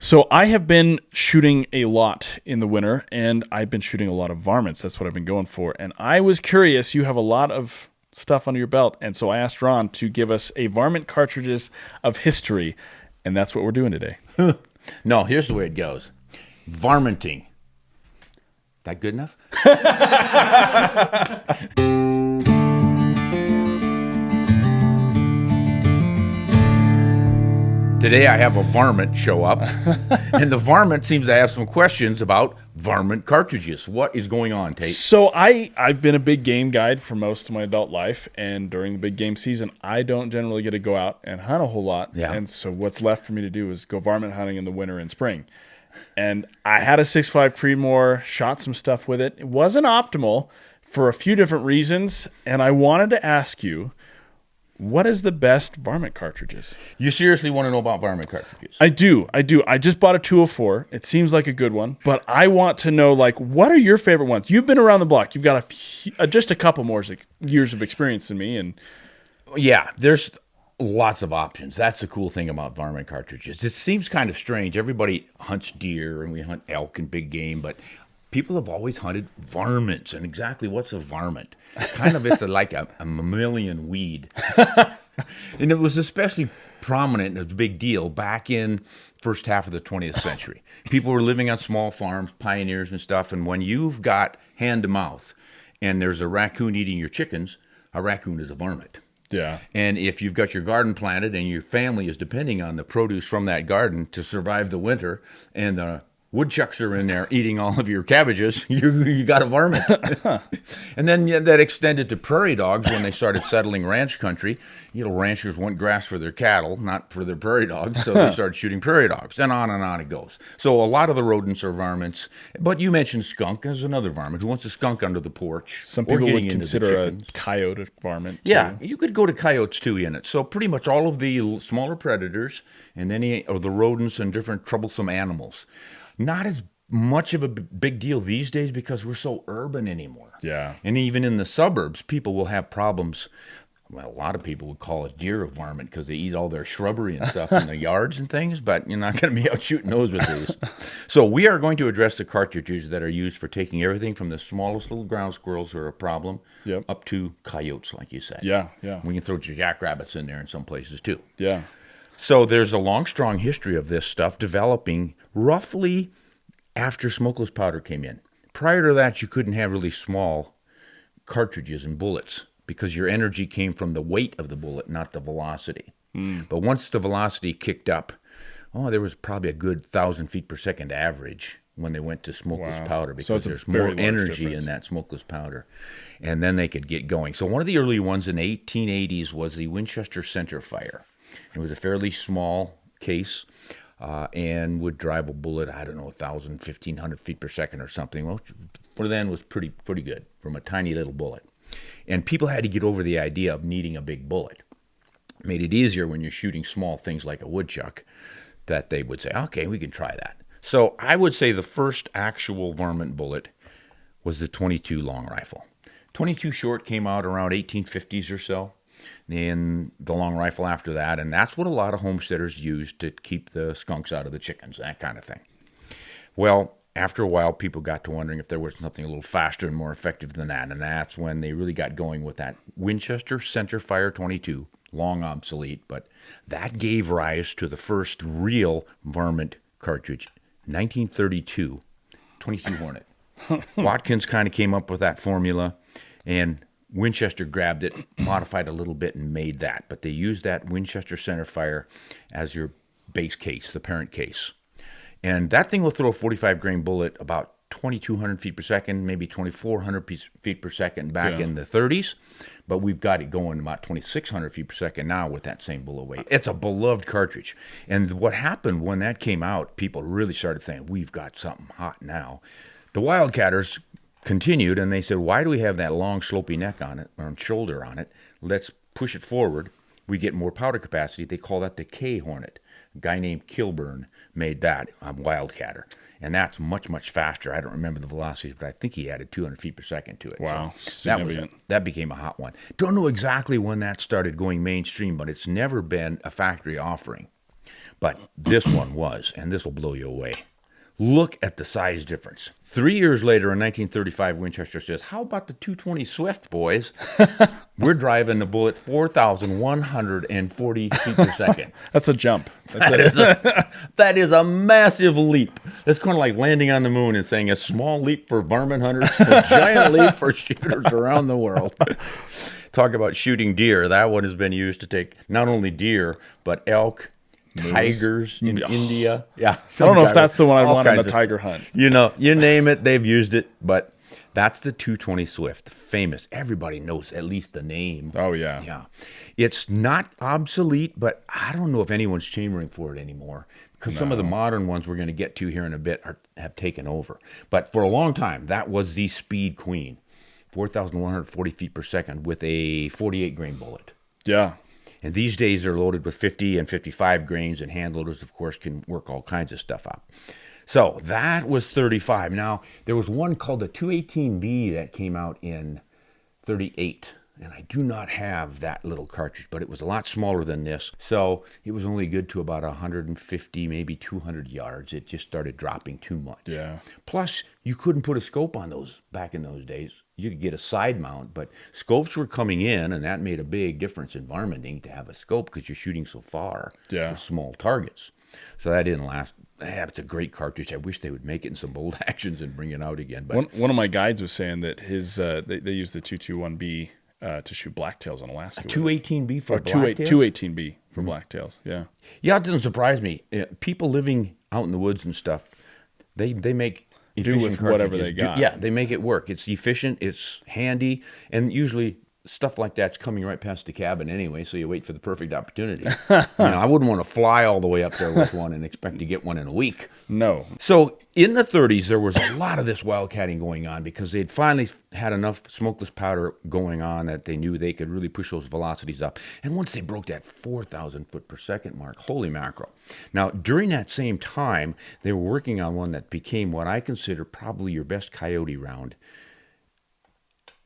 So I have been shooting a lot in the winter, and I've been shooting a lot of varmints. That's what I've been going for. And I was curious, you have a lot of stuff under your belt, and so I asked Ron to give us a Varmint Cartridges of history, and that's what we're doing today. No, here's the way it goes. Varminting. That good enough? Today I have a varmint show up, and the varmint seems to have some questions about varmint cartridges. What is going on, Tate? So I've been a big game guide for most of my adult life, and during the big game season, I don't generally get to go out and hunt a whole lot. Yeah. And so what's left for me to do is go varmint hunting in the winter and spring. And I had a 6.5 Creedmoor, shot some stuff with it. It wasn't optimal for a few different reasons, and I wanted to ask you, what is the best varmint cartridges? You seriously want to know about varmint cartridges? I do. I just bought a 204. It seems like a good one, but I want to know, like, what are your favorite ones? You've been around the block. You've got just a couple more years of experience than me. And yeah, there's lots of options. That's the cool thing about varmint cartridges. It seems kind of strange. Everybody hunts deer, and we hunt elk and big game, but people have always hunted varmints. And exactly what's a varmint? Kind of, it's like a mammalian weed. And it was especially prominent and a big deal back in first half of the 20th century. People were living on small farms, pioneers and stuff, and when you've got hand to mouth and there's a raccoon eating your chickens, a raccoon is a varmint. yeah. And if you've got your garden planted and your family is depending on the produce from that garden to survive the winter, and the woodchucks are in there eating all of your cabbages, you got a varmint. And then that extended to prairie dogs when they started settling ranch country. Ranchers want grass for their cattle, not for their prairie dogs, so they started shooting prairie dogs, and on it goes. So a lot of the rodents are varmints. But you mentioned skunk as another varmint. Who wants a skunk under the porch? Some Or people getting would into the consider a chickens. coyote a varmint. too. Yeah, you could go to coyotes too in it. So pretty much all of the smaller predators and any of the rodents and different troublesome animals. Not as much of a big deal these days because we're so urban anymore. Yeah. And even in the suburbs, people will have problems. Well, a lot of people would call a deer a varmint because they eat all their shrubbery and stuff in the yards and things, but you're not going to be out shooting those with these. So we are going to address the cartridges that are used for taking everything from the smallest little ground squirrels who are a problem up to coyotes, like you said. Yeah. We can throw jackrabbits in there in some places too. Yeah. So there's a long, strong history of this stuff developing roughly after smokeless powder came in. Prior to that, you couldn't have really small cartridges and bullets because your energy came from the weight of the bullet, not the velocity. But once the velocity kicked up, there was probably a good 1,000 feet per second average when they went to smokeless powder because there's more energy in that smokeless powder. And then they could get going. So one of the early ones in the 1880s was the Winchester Centerfire. It was a fairly small case and would drive a bullet, 1,000, 1,500 feet per second or something. Well, for then was pretty good from a tiny little bullet. And people had to get over the idea of needing a big bullet. It made it easier when you're shooting small things like a woodchuck that they would say, okay, we can try that. So I would say the first actual varmint bullet was the .22 long rifle. .22 short came out around 1850s or so. And the long rifle after that, and that's what a lot of homesteaders used to keep the skunks out of the chickens, that kind of thing. Well, after a while, people got to wondering if there was something a little faster and more effective than that, and that's when they really got going with that Winchester Centerfire .22, long obsolete, but that gave rise to the first real varmint cartridge, 1932, .22 Hornet. Watkins kind of came up with that formula, and Winchester grabbed it, modified a little bit, and made that. But they used that Winchester Centerfire as your base case, the parent case. And that thing will throw a 45-grain bullet about 2,200 feet per second, maybe 2,400 feet per second back in the 30s. But we've got it going about 2,600 feet per second now with that same bullet weight. It's a beloved cartridge. And what happened when that came out, people really started saying, we've got something hot now. The wildcatters continued, and they said, why do we have that long slopey neck on it, or shoulder on it? Let's push it forward. We get more powder capacity. They call that the K Hornet. A guy named Kilburn made that, a wildcatter. And that's much, much faster. I don't remember the velocities, but I think he added 200 feet per second to it. Wow. So that became a hot one. Don't know exactly when that started going mainstream, but it's never been a factory offering. But this one was, and this will blow you away. Look at the size difference. 3 years later, in 1935, Winchester says, how about the 220 Swift, boys? We're driving the bullet 4,140 feet per second. That's a jump. That is a massive leap. That's kind of like landing on the moon and saying a small leap for varmint hunters, a giant leap for shooters around the world. Talk about shooting deer. That one has been used to take not only deer, but elk, tigers in India. Yeah. I don't know if that's the one I want on a tiger hunt. You know, you name it, they've used it. But that's the 220 Swift, famous. Everybody knows at least the name. Oh, yeah. Yeah. It's not obsolete, but I don't know if anyone's chambering for it anymore because some of the modern ones we're going to get to here in a bit have taken over. But for a long time, that was the speed queen. 4,140 feet per second with a 48 grain bullet. Yeah. And these days they're loaded with 50 and 55 grains, and hand loaders, of course, can work all kinds of stuff up. So that was 35. Now, there was one called the 218B that came out in 38. And I do not have that little cartridge, but it was a lot smaller than this. So it was only good to about 150, maybe 200 yards. It just started dropping too much. Yeah. Plus, you couldn't put a scope on those back in those days. You could get a side mount, but scopes were coming in, and that made a big difference in varminting to have a scope because you're shooting so far for small targets. So that didn't last. It's a great cartridge. I wish they would make it in some bolt actions and bring it out again. But one of my guides was saying that his they used the 221B to shoot blacktails in Alaska. 218B for blacktails? 218B for blacktails, yeah. Yeah, it doesn't surprise me. People living out in the woods and stuff, they make efficient with whatever they got. Yeah, they make it work. It's efficient, it's handy, and usually stuff like that's coming right past the cabin anyway, so you wait for the perfect opportunity. I wouldn't want to fly all the way up there with one and expect to get one in a week. No. So in the 30s, there was a lot of this wildcatting going on because they'd finally had enough smokeless powder going on that they knew they could really push those velocities up. And once they broke that 4,000 foot per second mark, holy mackerel. Now, during that same time, they were working on one that became what I consider probably your best coyote round.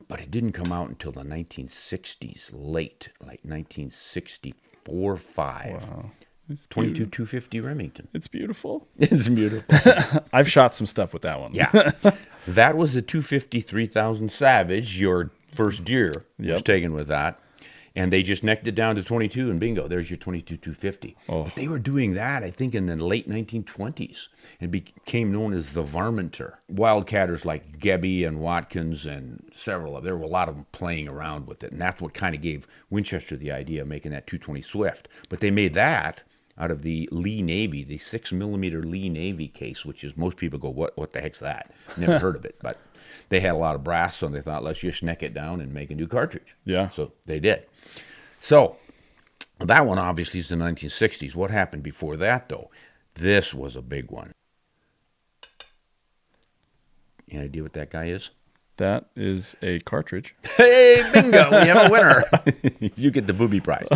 But it didn't come out until the 1960s, late, like 1964, 5. Wow. 22 250 Remington. It's beautiful. It's beautiful. I've shot some stuff with that one. Yeah. That was the 250 3000 Savage. Your first deer was taken with that. And they just necked it down to 22, and bingo, there's your 22 250. Oh. But they were doing that, I think, in the late 1920s. It became known as the Varminter. Wildcatters like Gebbe and Watkins and several of them, there were a lot of them playing around with it. And that's what kind of gave Winchester the idea of making that 220 Swift. But they made that out of the Lee Navy, the 6mm Lee Navy case, which is, most people go, what the heck's that? Never heard of it, but they had a lot of brass, so they thought, let's just neck it down and make a new cartridge. Yeah. So they did. So that one obviously is the 1960s. What happened before that, though? This was a big one. Any idea what that guy is? That is a cartridge. Hey, bingo, we have a winner. You get the booby prize.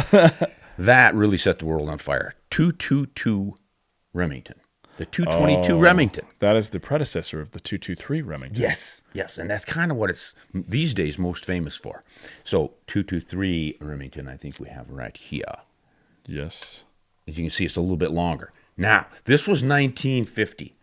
That really set the world on fire. 222 Remington. The 222 Remington. That is the predecessor of the 223 Remington. Yes, yes. And that's kind of what it's these days most famous for. So 223 Remington, I think we have right here. Yes. As you can see, it's a little bit longer. Now, this was 1950.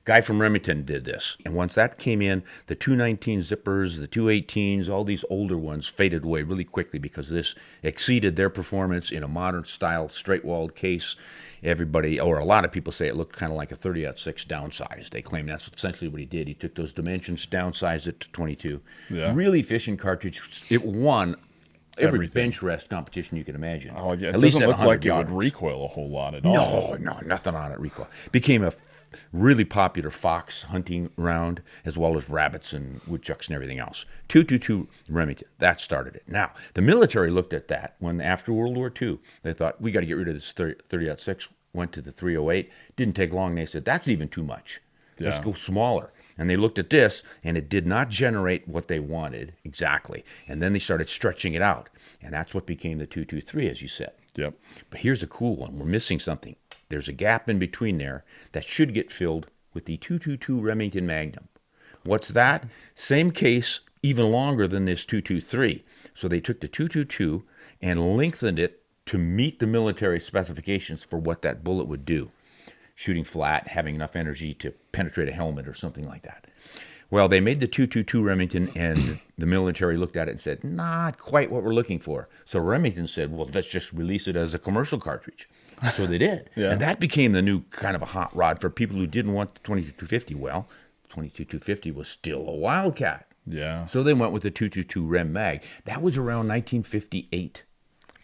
Guy from Remington did this. And once that came in, the 219 zippers, the 218s, all these older ones faded away really quickly because this exceeded their performance in a modern style straight-walled case. Everybody, or a lot of people say it looked kind of like a 30-06 downsized. They claim that's essentially what he did. He took those dimensions, downsized it to 22. Yeah. Really efficient cartridge. It won every bench rest competition you can imagine. Oh, yeah. It doesn't look like it would recoil a whole lot at all. No, nothing on it recoil. Became a really popular fox hunting round, as well as rabbits and woodchucks and everything else. 222 Remington, that started it. Now, the military looked at that when after World War II, they thought, we got to get rid of this 30-06, went to the 308. Didn't take long, they said, that's even too much. Yeah. Let's go smaller. And they looked at this, and it did not generate what they wanted exactly. And then they started stretching it out. And that's what became the 223, as you said. Yep. But here's a cool one. We're missing something. There's a gap in between there that should get filled with the 222 Remington Magnum. What's that? Same case, even longer than this 223. So they took the 222 and lengthened it to meet the military specifications for what that bullet would do. Shooting flat, having enough energy to penetrate a helmet or something like that. Well, they made the 222 Remington, and the military looked at it and said, not quite what we're looking for. So Remington said, well, let's just release it as a commercial cartridge. So they did. Yeah. And that became the new kind of a hot rod for people who didn't want the 22-250. Well, 22-250 was still a Wildcat. Yeah. So they went with the 222 Rem Mag. That was around 1958.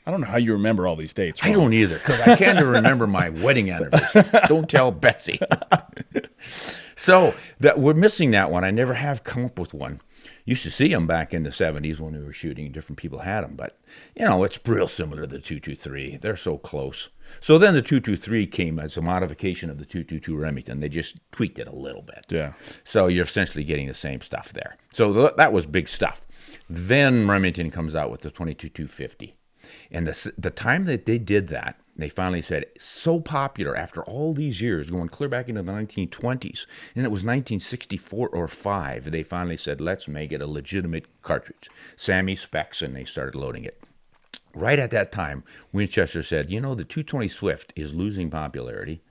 I don't know how you remember all these dates. I don't either, because I can't even remember my wedding anniversary. Don't tell Betsy. So that we're missing that one. I never have come up with one. Used to see them back in the 70s when we were shooting. Different people had them, but it's real similar to the 223. They're so close. So then the 223 came as a modification of the 222 Remington. They just tweaked it a little bit. Yeah. So you're essentially getting the same stuff there. So that was big stuff. Then Remington comes out with the 22-250. And the time that they did that, they finally said, so popular after all these years, going clear back into the 1920s, and it was 1964 or 5, they finally said, let's make it a legitimate cartridge. Sammy specs, and they started loading it. Right at that time, Winchester said, the 220 Swift is losing popularity.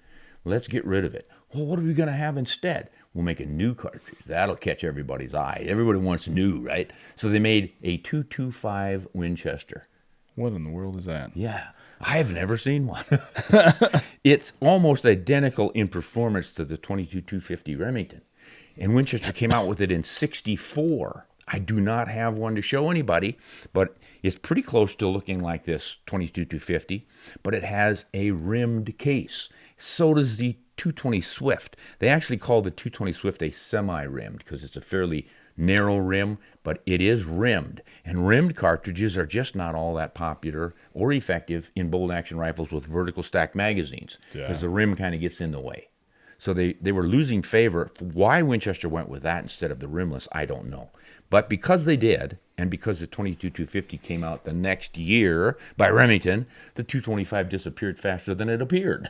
Let's get rid of it. Well, what are we going to have instead? We'll make a new cartridge. That'll catch everybody's eye. Everybody wants new, right? So they made a 225 Winchester. What in the world is that? Yeah, I have never seen one. It's almost identical in performance to the 22-250 Remington. And Winchester came out with it in 64. I do not have one to show anybody, but it's pretty close to looking like this 22-250, but it has a rimmed case. So does the 220 Swift. They actually call the 220 Swift a semi-rimmed because it's a fairly narrow rim, but it is rimmed. And rimmed cartridges are just not all that popular or effective in bolt-action rifles with vertical stack magazines because the rim kind of gets in the way. So they were losing favor. Why Winchester went with that instead of the rimless, I don't know. But because they did, and because the 22-250 came out the next year by Remington, the 225 disappeared faster than it appeared.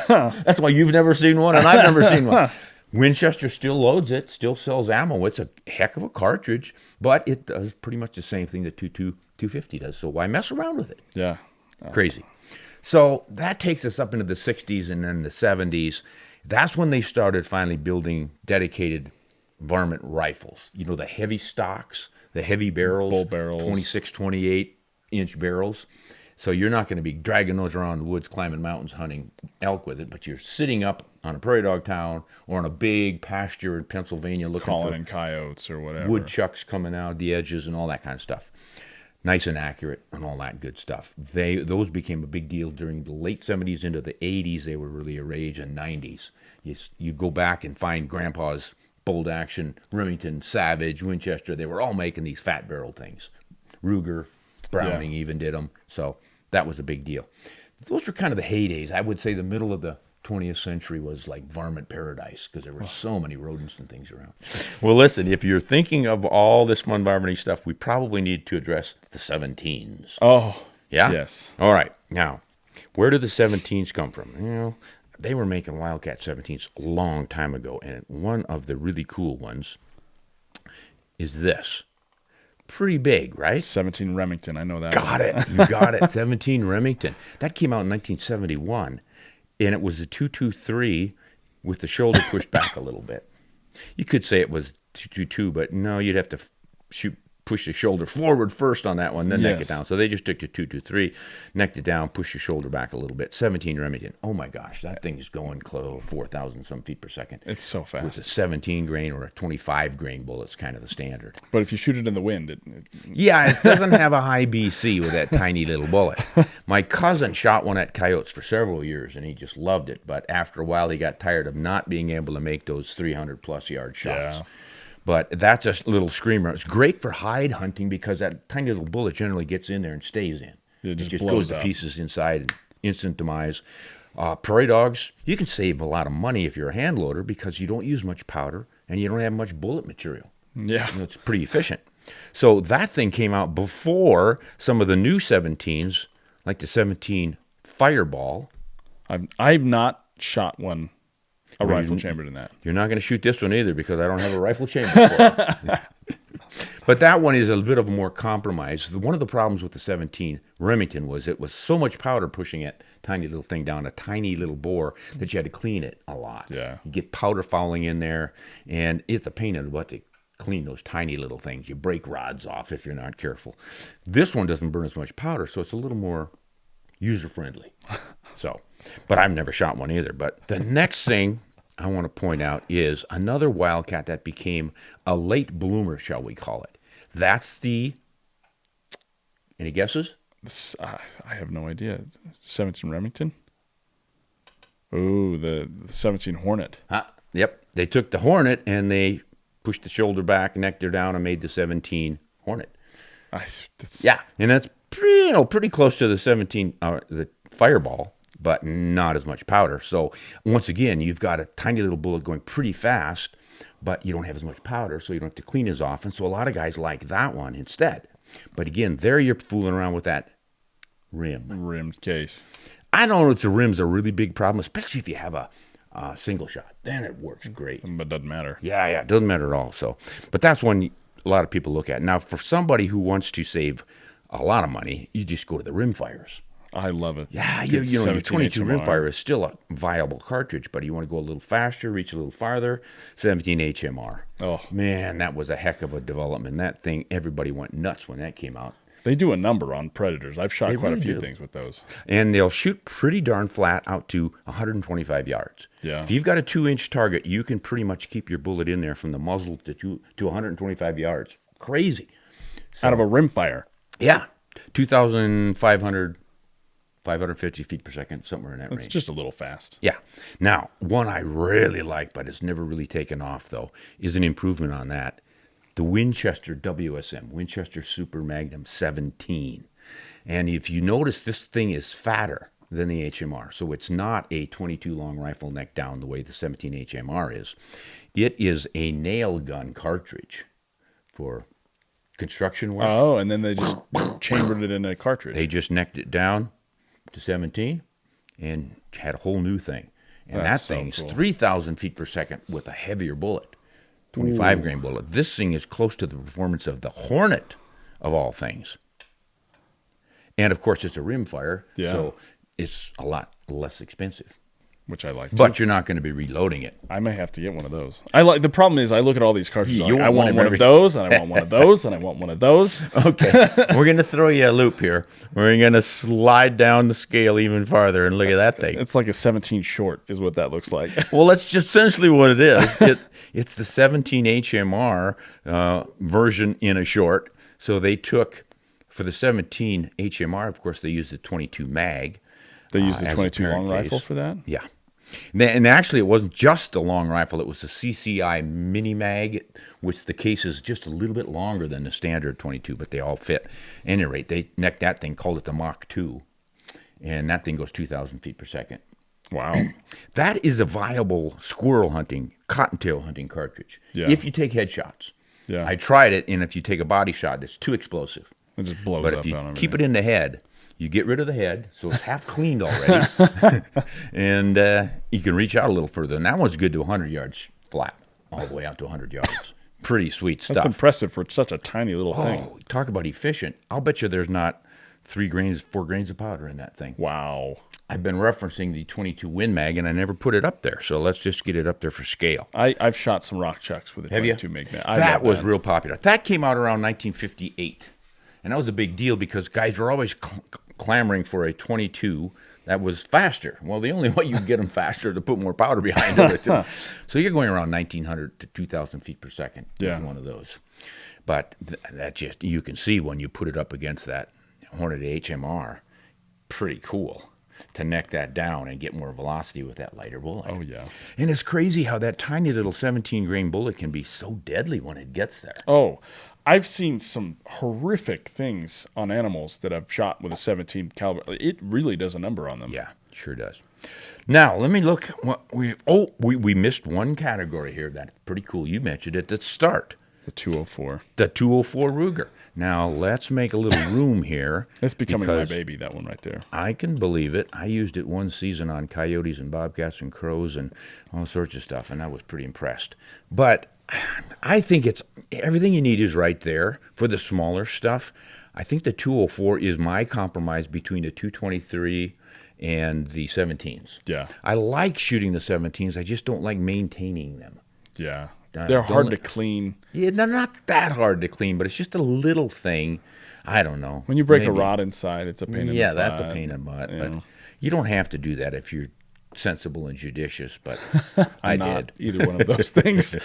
That's why you've never seen one, and I've never seen one. Winchester still loads it, still sells ammo. It's a heck of a cartridge, but it does pretty much the same thing that 250 does. So why mess around with it? Yeah. Crazy. So that takes us up into the 60s and then the 70s. That's when they started finally building dedicated varmint rifles. The heavy stocks, the heavy barrels, bull barrels, 26, 28-inch barrels. So you're not going to be dragging those around the woods, climbing mountains, hunting elk with it, but you're sitting up on a prairie dog town or on a big pasture in Pennsylvania looking calling for in coyotes or whatever. Woodchucks coming out the edges and all that kind of stuff. Nice and accurate and all that good stuff. Those became a big deal during the late 70s into the 80s. They were really a rage, and 90s. You go back and find Grandpa's bolt action, Remington, Savage, Winchester. They were all making these fat barrel things. Ruger, Browning even did them. So that was a big deal. Those were kind of the heydays. I would say the middle of the 20th century was like varmint paradise because there were so many rodents and things around. Well, listen, if you're thinking of all this fun varminting stuff, we probably need to address the 17s. Oh, yeah? Yes. All right. Now, where did the 17s come from? They were making Wildcat 17s a long time ago, and one of the really cool ones is this. Pretty big, right? 17 Remington, I know that. Got it. You got it. 17 Remington. That came out in 1971, and it was a 223 with the shoulder pushed back a little bit. You could say it was 222, but no, you'd have to push the shoulder forward first on that one, then neck it down. So they just took the 223, necked it down, pushed the shoulder back a little bit. 17 Remington. Oh my gosh, that thing is going close, 4,000 some feet per second. It's so fast. With a 17 grain or a 25 grain bullet's kind of the standard. But if you shoot it in the wind, it doesn't have a high BC with that tiny little bullet. My cousin shot one at coyotes for several years, and he just loved it. But after a while, he got tired of not being able to make those 300-plus yard shots. Yeah. But that's a little screamer. It's great for hide hunting because that tiny little bullet generally gets in there and stays in. It just goes to pieces inside and instant demise. Prairie dogs, you can save a lot of money if you're a hand loader because you don't use much powder and you don't have much bullet material. Yeah. It's pretty efficient. So that thing came out before some of the new 17s, like the 17 Fireball. I've not shot one. Rifle chambered in that. You're not going to shoot this one either because I don't have a rifle chamber for it. But that one is a bit of a more compromise. One of the problems with the 17 Remington was it was so much powder pushing that tiny little thing down a tiny little bore that you had to clean it a lot. Yeah. You get powder fouling in there, and it's a pain in the butt to clean those tiny little things. You break rods off if you're not careful. This one doesn't burn as much powder, so it's a little more user-friendly. So, but I've never shot one either. But the next thing I want to point out is another wildcat that became a late bloomer, shall we call it. That's the, any guesses? I have no idea. 17 Remington? Oh, the 17 Hornet. Yep. They took the Hornet and they pushed the shoulder back, necked her down, and made the 17 Hornet. Yeah, and that's pretty close to the 17, the Fireball, but not as much powder. So once again, you've got a tiny little bullet going pretty fast, but you don't have as much powder, so you don't have to clean as often. So a lot of guys like that one instead. But again, there you're fooling around with that rimmed case. I don't know if the rim's a really big problem, especially if you have a single shot. Then it works great. But it doesn't matter. Yeah, it doesn't matter at all. So, but that's one a lot of people look at. Now, for somebody who wants to save a lot of money, you just go to the rimfires. I love it. Yeah, you know, your 22 HMR. rimfire is still a viable cartridge, but you want to go a little faster, reach a little farther, 17 HMR. Oh. Man, that was a heck of a development. That thing, everybody went nuts when that came out. They do a number on Predators. I've shot quite really a few do. things with those. And they'll shoot pretty darn flat out to 125 yards. Yeah. If you've got a 2-inch target, you can pretty much keep your bullet in there from the muzzle to 125 yards. Crazy. Out of a rimfire. Yeah. 2,500, 550 feet per second, somewhere in that It's range. just a little fast. Yeah. Now, one I really like, but it's never really taken off, though, is an improvement on that. The Winchester WSM, Winchester Super Magnum 17. And if you notice, this thing is fatter than the HMR. So it's not a 22 long rifle neck down the way the 17 HMR is. It is a nail gun cartridge for construction work. Oh, and then they just chambered it in a cartridge. They just necked it down to 17 and had a whole new thing. And That's that thing's so cool. 3,000 feet per second with a heavier bullet, 25 grain bullet. This thing is close to the performance of the Hornet, of all things. And of course, it's a rimfire, so it's a lot less expensive. Which I like. But you're not going to be reloading it. I may have to get one of those. The problem is I look at all these cartridges. You I want want one one of of those, and I want one of those, and I want one of those. Okay, we're going to throw you a loop here. We're going to slide down the scale even farther and look at that thing. It's like a 17 short is what that looks like. Well, that's just essentially what it is. It's the 17 HMR version in a short. So they took, for the 17 HMR, of course, they used the 22 mag. They use the as a 22 long parent rifle case. for that? Yeah. And actually, it wasn't just a long rifle. It was the CCI Mini Mag, which the case is just a little bit longer than the standard 22, but they all fit. At any rate, they necked that thing, called it the Mach 2, and that thing goes 2,000 feet per second. Wow. That is a viable squirrel hunting, cottontail hunting cartridge, Yeah. if you take headshots. Yeah. I tried it, and if you take a body shot, it's too explosive. It just blows But up if you on everything. keep it in the head, you get rid of the head, so it's half cleaned already, and you can reach out a little further. And that one's good to 100 yards flat, all the way out to 100 yards. Pretty sweet That's stuff. impressive for such a tiny little thing. Oh, talk about efficient. I'll bet you there's not 4 grains of powder in that thing. Wow. I've been referencing the 22 Win Mag, and I never put it up there, so let's just get it up there for scale. I've shot some rock chucks with a Have you? 22 Mag. That was real popular. That came out around 1958, and that was a big deal because guys were always clamoring for a 22 that was faster. Well, the only way you can get them faster is to put more powder behind it. So you're going around 1,900 to 2,000 feet per second with one of those. But that just, you can see when you put it up against that Hornet HMR, pretty cool to neck that down and get more velocity with that lighter bullet. Oh, yeah. And it's crazy how that tiny little 17 grain bullet can be so deadly when it gets there. Oh, I've seen some horrific things on animals that I've shot with a 17 caliber. It really does a number on them. Yeah, sure does. Now, let me look. We missed one category here that's pretty cool. You mentioned it at the start. The 204. The 204 Ruger. Now, let's make a little room here. It's becoming my because baby, that one right there. I can believe it. I used it one season on coyotes and bobcats and crows and all sorts of stuff, and I was pretty impressed. But I think it's everything you need is right there for the smaller stuff. I think the 204 is my compromise between the 223 and the 17s. Yeah. I like shooting the 17s. I just don't like maintaining them. Yeah. They're hard to clean. Yeah, they're not that hard to clean, but it's just a little thing. I don't know. When you break a rod inside, it's a pain in the butt. Yeah, that's a pain in the butt. But you don't have to do that if you're sensible and judicious, but I did. Either one of those things.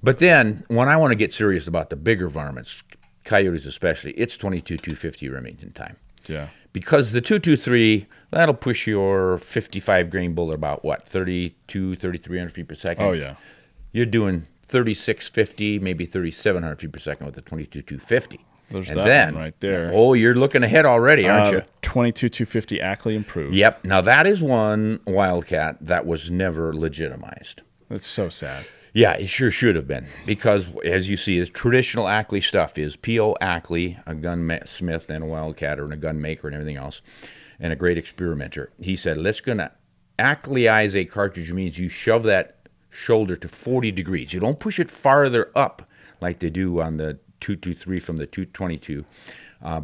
But then, when I want to get serious about the bigger varmints, coyotes especially, it's 22-250 Remington time. Yeah. Because the 223, that'll push your 55 grain bullet about, 3,300 feet per second? Oh, yeah. You're doing 3,650, maybe 3,700 feet per second with the 22-250. There's that one right there. Oh, you're looking ahead already, aren't you? 22-250 Ackley improved. Yep. Now, that is one wildcat that was never legitimized. That's so sad. Yeah, it sure should have been. Because, as you see, traditional Ackley stuff is P.O. Ackley, a gunsmith and a wildcatter and a gun maker and everything else, and a great experimenter. He said, let's going to Ackley-ize a cartridge means you shove that shoulder to 40 degrees. You don't push it farther up like they do on the 223 from the 222,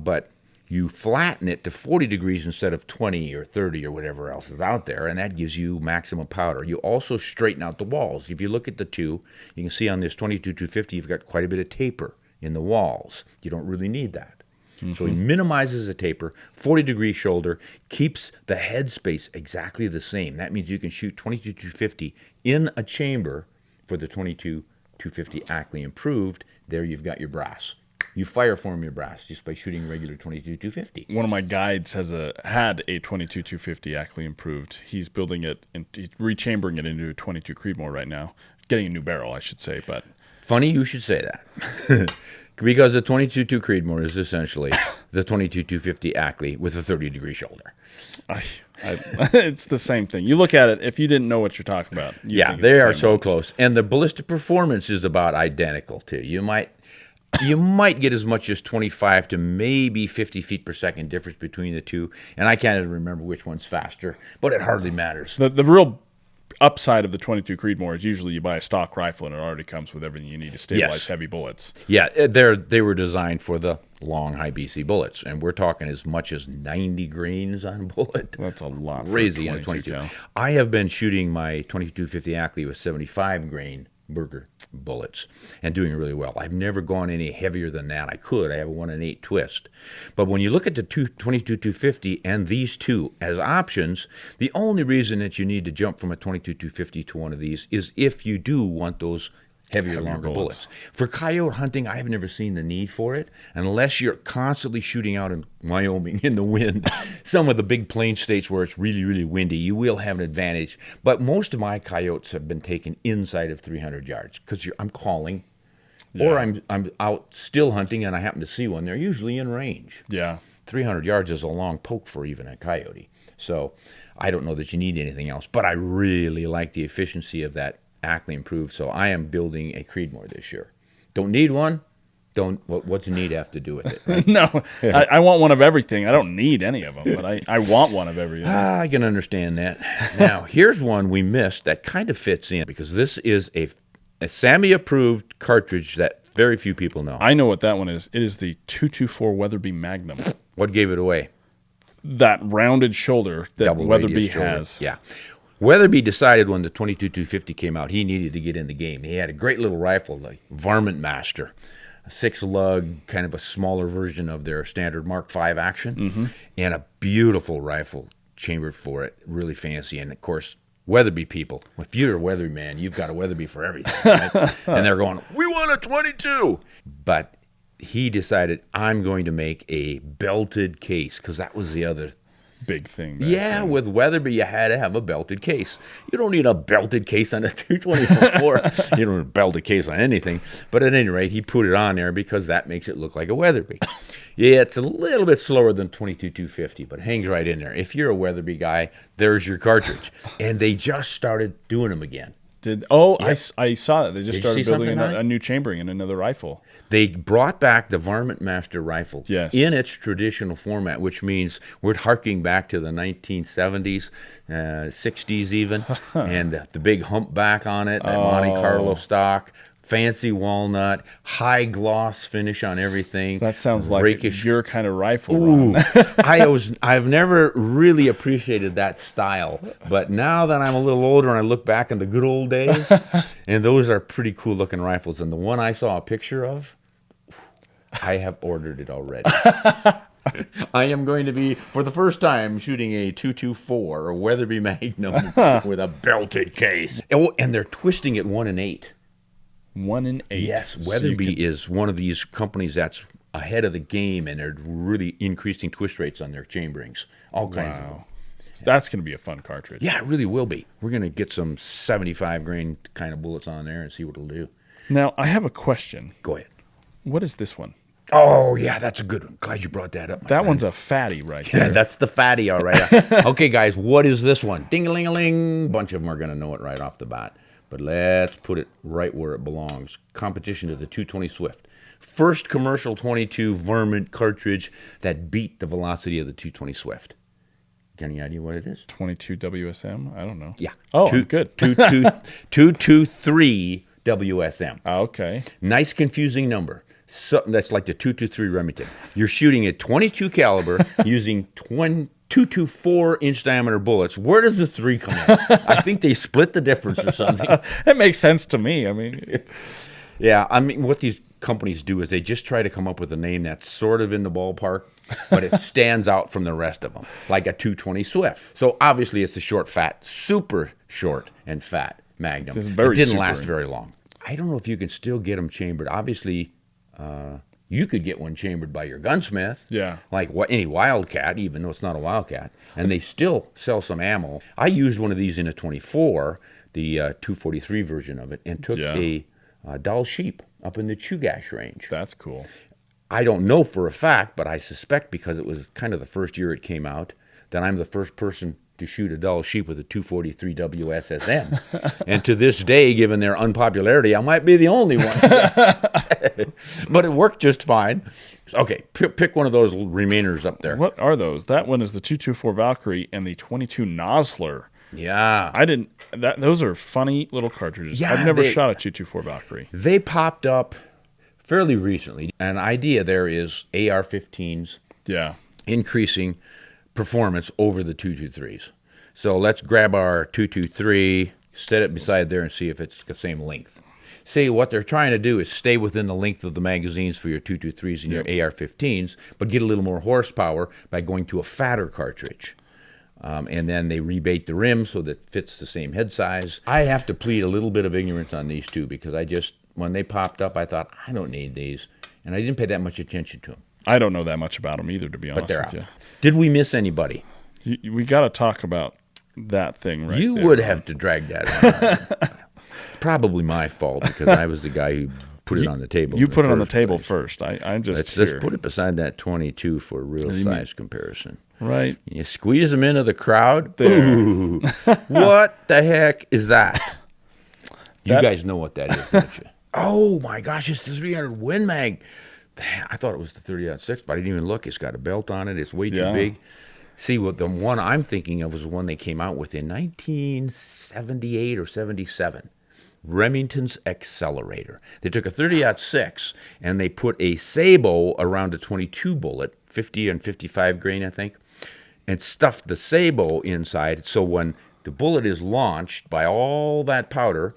but you flatten it to 40 degrees instead of 20 or 30 or whatever else is out there, and that gives you maximum powder. You also straighten out the walls. If you look at the two, you can see on this 22-250 you've got quite a bit of taper in the walls. You don't really need that. So he minimizes the taper, 40-degree shoulder, keeps the head space exactly the same. That means you can shoot 22-250 in a chamber for the 22-250 Ackley improved. There you've got your brass. You fireform your brass just by shooting regular 22-250. One of my guides had a 22-250 Ackley improved. He's building it and he's rechambering it into a 22 Creedmoor right now. Getting a new barrel, I should say. But funny you should say that. Because the 22-2 Creedmoor is essentially the 22-250 Ackley with a 30-degree shoulder. It's the same thing. You look at it, if you didn't know what you're talking about. Yeah, they are so close. And the ballistic performance is about identical, too. You might get as much as 25 to maybe 50 feet per second difference between the two. And I can't even remember which one's faster, but it hardly matters. The real upside of the 22 Creedmoor is usually you buy a stock rifle and it already comes with everything you need to stabilize heavy bullets. Yeah, they were designed for the long high BC bullets, and we're talking as much as 90 grains on a bullet. That's a lot. Crazy in a 22. Cal. I have been shooting my 22-50 Ackley with 75 grain Burger bullets and doing really well. I've never gone any heavier than that. I could. I have a 1-in-8 twist. But when you look at the 22-250 and these two as options, the only reason that you need to jump from a 22-250 to one of these is if you do want those heavier, longer bullets. For coyote hunting, I have never seen the need for it unless you're constantly shooting out in Wyoming in the wind. Some of the big plain states where it's really, really windy, you will have an advantage. But most of my coyotes have been taken inside of 300 yards because I'm calling, or I'm out still hunting and I happen to see one. They're usually in range. Yeah. 300 yards is a long poke for even a coyote. So I don't know that you need anything else, but I really like the efficiency of that Ackley improved, so I am building a Creedmoor this year. Don't need one. What's the need have to do with it? Right? No, I want one of everything. I don't need any of them, but I want one of everything. I can understand that. Now, here's one we missed that kind of fits in because this is a SAMI-approved cartridge that very few people know. I know what that one is. It is the 224 Weatherby Magnum. What gave it away? That rounded shoulder that Double Weatherby shoulder. has. Yeah. Weatherby decided when the 22-250 came out, he needed to get in the game. He had a great little rifle, the Varmint Master, a 6-lug, kind of a smaller version of their standard Mark V action, and a beautiful rifle chambered for it, really fancy. And, of course, Weatherby people, if you're a Weatherby man, you've got a Weatherby for everything. Right? And they're going, we want a 22. But he decided, I'm going to make a belted case, because that was the other big thing. Yeah, with Weatherby, you had to have a belted case. You don't need a belted case on a 224. You don't need a belted case on anything. But at any rate, he put it on there because that makes it look like a Weatherby. Yeah, it's a little bit slower than 22-250, but hangs right in there. If you're a Weatherby guy, there's your cartridge. And they just started doing them again. I saw that. They just Did you started see building something on it? a new chambering and another rifle. They brought back the Varmint Master rifle Yes. in its traditional format, which means we're harking back to the 1970s, 60s even, and the big humpback on it, that Monte Carlo stock, fancy walnut, high gloss finish on everything. That sounds like rakish. your kind of rifle, Ron. I've never really appreciated that style, but now that I'm a little older and I look back on the good old days, and those are pretty cool looking rifles. And the one I saw a picture of, I have ordered it already. I am going to be, for the first time, shooting a 224 or Weatherby Magnum with a belted case. And they're twisting it 1 in 8. 1 in 8. Yes, Weatherby is one of these companies that's ahead of the game, and they're really increasing twist rates on their chamberings. All kinds of them. So that's going to be a fun cartridge. Yeah, it really will be. We're going to get some 75 grain kind of bullets on there and see what it'll do. Now, I have a question. Go ahead. What is this one? Oh, yeah, that's a good one. Glad you brought that up. That one's a fatty right Yeah, there. that's the fatty, all right. Okay, guys, what is this one? Ding-a-ling-a-ling. Bunch of them are going to know it right off the bat. But let's put it right where it belongs. Competition to the 220 Swift. First commercial 22 Varmint cartridge that beat the velocity of the 220 Swift. Got any idea what it is? 22 WSM? I don't know. Yeah. Oh, good. 223 WSM. Okay. Nice confusing number. Something that's like the 223 Remington. You're shooting a 22 caliber using 224-inch diameter bullets. Where does the 3 come in? I think they split the difference or something. That makes sense to me. I mean, Yeah, I mean, what these companies do is they just try to come up with a name that's sort of in the ballpark, but it stands out from the rest of them, like a 220 Swift. So obviously it's the short, fat, super short and fat Magnum. It's very it didn't super. last very long. I don't know if you can still get them chambered. Obviously, you could get one chambered by your gunsmith. Yeah. Like any Wildcat, even though it's not a Wildcat. And they still sell some ammo. I used one of these in a 24, the 243 version of it, and took a dull sheep up in the Chugach range. that's cool. I don't know for a fact, but I suspect because it was kind of the first year it came out, that I'm the first person to shoot a dull sheep with a 243 WSSM. And to this day, given their unpopularity, I might be the only one. But it worked just fine. Okay, pick one of those remainers up there. What are those? That one is the 224 Valkyrie and the 22 Nosler. Yeah. Those are funny little cartridges. Yeah, I've never shot a 224 Valkyrie. They popped up fairly recently. An idea there is AR-15s Yeah. increasing performance over the 223s. So let's grab our 223, set it beside there, and see if it's the same length. See, what they're trying to do is stay within the length of the magazines for your 223s and your AR-15s, but get a little more horsepower by going to a fatter cartridge. And then they rebate the rim so that it fits the same head size. I have to plead a little bit of ignorance on these two because when they popped up, I thought, I don't need these. And I didn't pay that much attention to them. I don't know that much about them either, to be honest But they're with out. Did we miss anybody? you. We got to talk about that thing right You there. would have to drag that on. Probably my fault because I was the guy who put it on the table. You in put it on the first table place. first. I'm just Let's here. put it beside that 22 for a real size comparison. Right. You squeeze them into the crowd. There. Ooh, what the heck is that? You guys know what that is, don't you? Oh my gosh, it's the 300 Win Mag. I thought it was the 30-06, but I didn't even look. It's got a belt on it. It's way too big. See, what the one I'm thinking of was the one they came out with in 1978 or 77. Remington's Accelerator. They took a 30-06 and they put a sabot around a 22 bullet, 50 and 55 grain, I think, and stuffed the sabot inside. So when the bullet is launched by all that powder,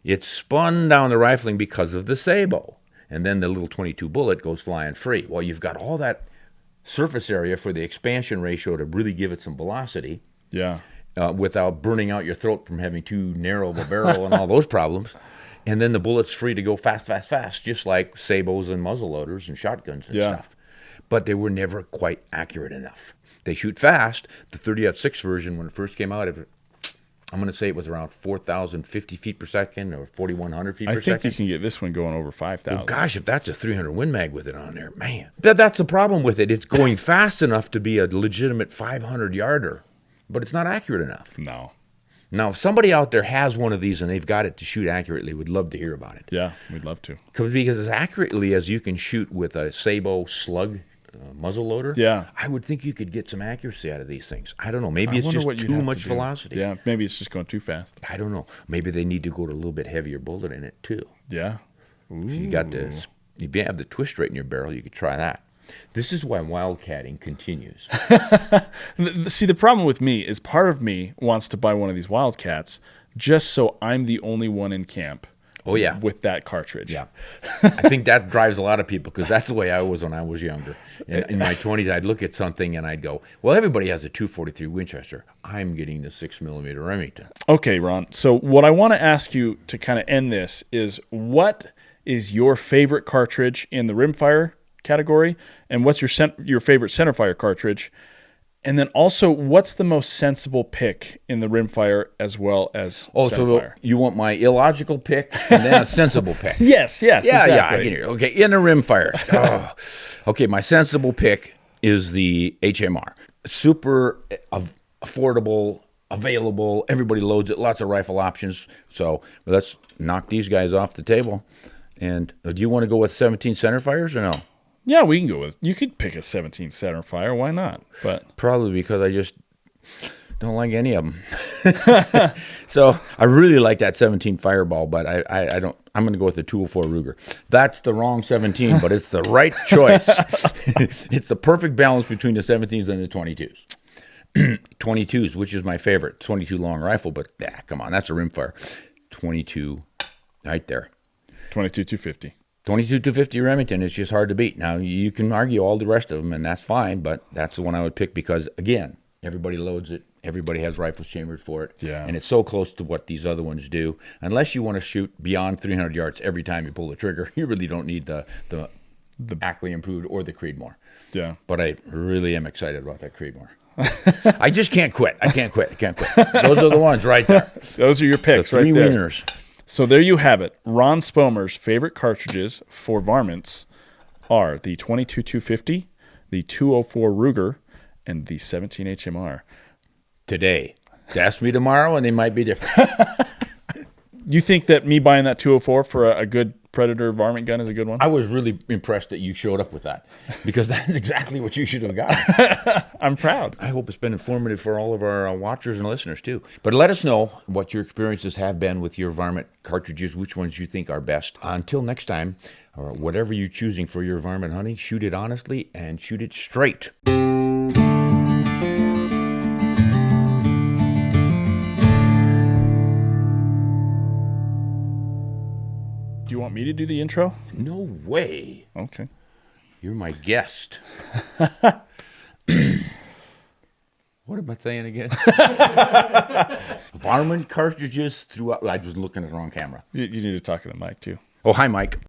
it's spun down the rifling because of the sabot. And then the little 22 bullet goes flying free. Well, you've got all that surface area for the expansion ratio to really give it some velocity. Yeah. Without burning out your throat from having too narrow of a barrel and all those problems. And then the bullet's free to go fast, fast, fast, just like sabots and muzzleloaders and shotguns and stuff. But they were never quite accurate enough. They shoot fast. The 30-06 version, when it first came out, I'm going to say it was around 4,050 feet per second or 4,100 feet per second. I think you can get this one going over 5,000. Well, gosh, if that's a 300 Win Mag with it on there, man. That's the problem with it. It's going fast enough to be a legitimate 500-yarder. But it's not accurate enough. No. Now, if somebody out there has one of these and they've got it to shoot accurately, we'd love to hear about it. Yeah, we'd love to. Because as accurately as you can shoot with a Sabo slug muzzle loader, Yeah. I would think you could get some accuracy out of these things. I don't know. Maybe I it's wonder just what you'd too have much to do. velocity. Yeah, maybe it's just going too fast. I don't know. Maybe they need to go to a little bit heavier bullet in it too. Yeah. If you have the twist rate in your barrel, you could try that. This is why wildcatting continues. See, the problem with me is part of me wants to buy one of these Wildcats just so I'm the only one in camp. Oh, yeah. With that cartridge. Yeah. I think that drives a lot of people because that's the way I was when I was younger. In my 20s, I'd look at something and I'd go, well, everybody has a 243 Winchester. I'm getting the 6mm Remington. Okay, Ron. So what I want to ask you to kind of end this is, what is your favorite cartridge in the rimfire category, and what's your favorite centerfire cartridge? And then also, what's the most sensible pick in the rimfire as well as centerfire? So you want my illogical pick and then a sensible pick? Yes, exactly. Yeah, I get it. Okay, in the rimfire. Okay, my sensible pick is the HMR. Super affordable, available. Everybody loads it. Lots of rifle options. So let's knock these guys off the table. And do you want to go with 17 centerfires or no? Yeah, we can go with. You could pick a 17 centerfire. Why not? But probably because I just don't like any of them. So I really like that 17 Fireball, but I don't. I'm going to go with the 204 Ruger. That's the wrong 17, but it's the right choice. It's the perfect balance between the 17s and the 22s. 22s, which is my favorite. 22 long rifle, but yeah, come on, that's a rimfire. 22, right there. 22 250. 22 250 Remington is just hard to beat. Now, you can argue all the rest of them, and that's fine, but that's the one I would pick because, again, everybody loads it. Everybody has rifles chambered for it. Yeah. And it's so close to what these other ones do. Unless you want to shoot beyond 300 yards every time you pull the trigger, you really don't need the Ackley Improved or the Creedmoor. Yeah. But I really am excited about that Creedmoor. I just can't quit. I can't quit. Those are the ones right there. Those are your picks, the three right there. winners. So there you have it. Ron Spomer's favorite cartridges for varmints are the 22 250, the 204 Ruger, and the 17 HMR. Today. Ask me tomorrow, and they might be different. You think that me buying that 204 for a good Predator varmint gun is a good one? I was really impressed that you showed up with that because that's exactly what you should have got. I'm proud. I hope it's been informative for all of our watchers and listeners too. But let us know what your experiences have been with your varmint cartridges, which ones you think are best. Until next time, or whatever you're choosing for your varmint hunting, shoot it honestly and shoot it straight. Do you want me to do the intro? No way. Okay. You're my guest. What am I saying again? Varmint cartridges throughout. I was looking at the wrong camera. You need to talk to the mic, too. Oh, hi, Mike.